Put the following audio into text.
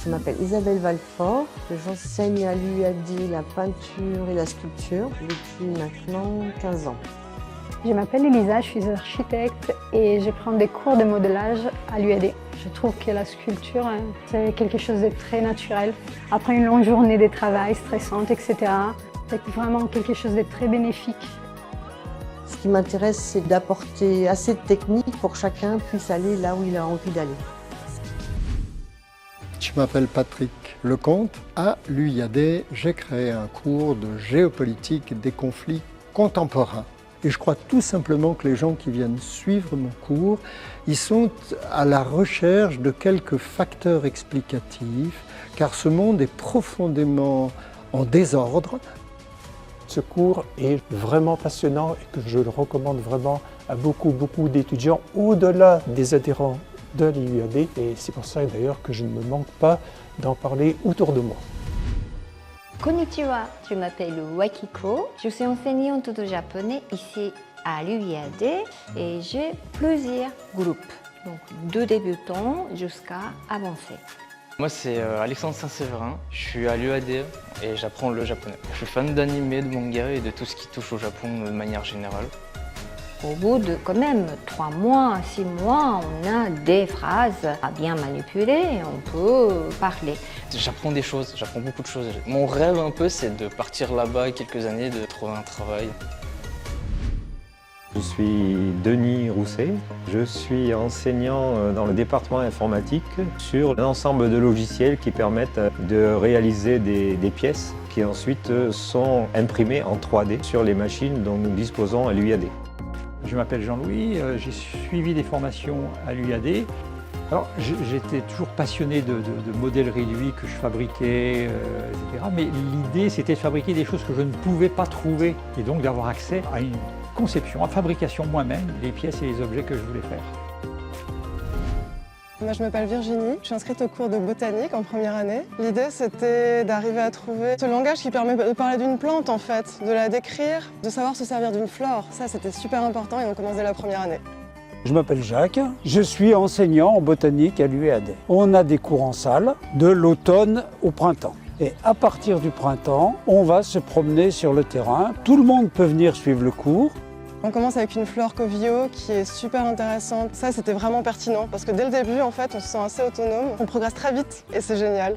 Je m'appelle Isabelle Valfort, j'enseigne à l'UAD la peinture et la sculpture depuis maintenant 15 ans. Je m'appelle Elisa, je suis architecte et je prends des cours de modelage à l'UAD. Je trouve que la sculpture, c'est quelque chose de très naturel. Après une longue journée de travail stressante, etc., c'est vraiment quelque chose de très bénéfique. Ce qui m'intéresse, c'est d'apporter assez de techniques pour que chacun puisse aller là où il a envie d'aller. Je m'appelle Patrick Lecomte. À l'UIAD, j'ai créé un cours de géopolitique des conflits contemporains. Et je crois tout simplement que les gens qui viennent suivre mon cours, ils sont à la recherche de quelques facteurs explicatifs, car ce monde est profondément en désordre. Ce cours est vraiment passionnant et que je le recommande vraiment à beaucoup d'étudiants au-delà des adhérents de l'UAD. Et c'est pour ça d'ailleurs que je ne me manque pas d'en parler autour de moi. Konnichiwa, je m'appelle Wakiko, je suis enseignante de japonais ici à l'UIAD et j'ai plusieurs groupes, donc de débutants jusqu'à avancés. Moi c'est Alexandre Saint-Séverin, je suis à l'UAD et j'apprends le japonais. Je suis fan d'anime, de manga et de tout ce qui touche au Japon de manière générale. Au bout de quand même 3 mois, 6 mois, on a des phrases à bien manipuler et on peut parler. J'apprends des choses, j'apprends beaucoup de choses. Mon rêve un peu c'est de partir là-bas quelques années, de trouver un travail. Je suis Denis Rousset, je suis enseignant dans le département informatique sur l'ensemble de logiciels qui permettent de réaliser des pièces qui ensuite sont imprimées en 3D sur les machines dont nous disposons à l'UIAD. Je m'appelle Jean-Louis, j'ai suivi des formations à l'UAD. Alors j'étais toujours passionné de modèles réduits que je fabriquais, etc. Mais l'idée c'était de fabriquer des choses que je ne pouvais pas trouver et donc d'avoir accès à une conception, à fabrication moi-même, des pièces et les objets que je voulais faire. Moi, je m'appelle Virginie, je suis inscrite au cours de botanique en première année. L'idée, c'était d'arriver à trouver ce langage qui permet de parler d'une plante, en fait, de la décrire, de savoir se servir d'une flore. Ça, c'était super important et on commence dès la première année. Je m'appelle Jacques, je suis enseignant en botanique à l'UAD. On a des cours en salle de l'automne au printemps. Et à partir du printemps, on va se promener sur le terrain. Tout le monde peut venir suivre le cours. On commence avec une flore Covio qui est super intéressante. Ça, c'était vraiment pertinent parce que dès le début, en fait, on se sent assez autonome. On progresse très vite et c'est génial.